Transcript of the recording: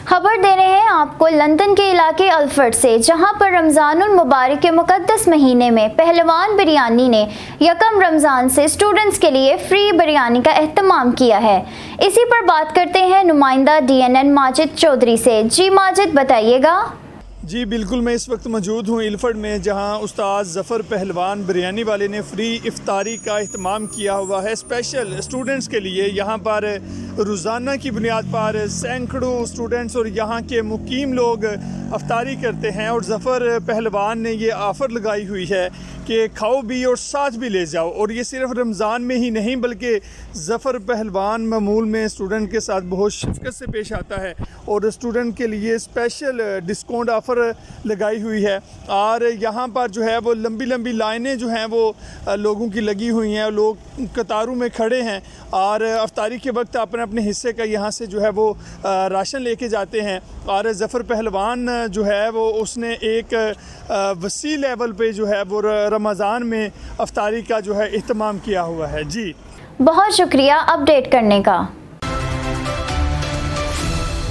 खबर दे रहे हैं आपको लंदन के इलाके अल्फर्ड से, जहां पर रमज़ानुल मुबारक के मुक़द्दस महीने में पहलवान बिरयानी ने यकम रमज़ान से स्टूडेंट्स के लिए फ्री बिरयानी का एहतमाम किया है। इसी पर बात करते हैं नुमाइंदा DNN माजिद चौधरी से। जी माजिद, बताइएगा। जी बिल्कुल, मैं इस वक्त मौजूद हूँ इल्फर्ड में, जहाँ उस्ताद ज़फ़र पहलवान बिरयानी वाले ने फ्री इफ्तारी का अहतमाम किया हुआ है स्पेशल स्टूडेंट्स के लिए। यहाँ पर रोज़ाना की बुनियाद पर सैकड़ों स्टूडेंट्स और यहाँ के मुकीम लोग अफ्तारी करते हैं और ज़फ़र पहलवान ने ये ऑफ़र लगाई हुई है कि खाओ भी और साथ भी ले जाओ। और ये सिर्फ रमज़ान में ही नहीं बल्कि ज़फ़र पहलवान मामूल में स्टूडेंट के साथ बहुत शफ़क़त से पेश आता है और स्टूडेंट के लिए स्पेशल डिस्काउंट ऑफ़र लगाई हुई है। और यहाँ पर जो है वो लंबी लंबी लाइनें जो हैं वो लोगों की लगी हुई हैं, लोग कतारों में खड़े हैं और अफ्तारी के वक्त अपने अपने हिस्से का यहाँ से जो है वो राशन लेके जाते हैं। और ज़फ़र पहलवान जो है वो उसने एक वसी लेवल पे जो है वो रमज़ान में अफ्तारी का जो है एहतमाम किया हुआ है। जी बहुत शुक्रिया अपडेट करने का।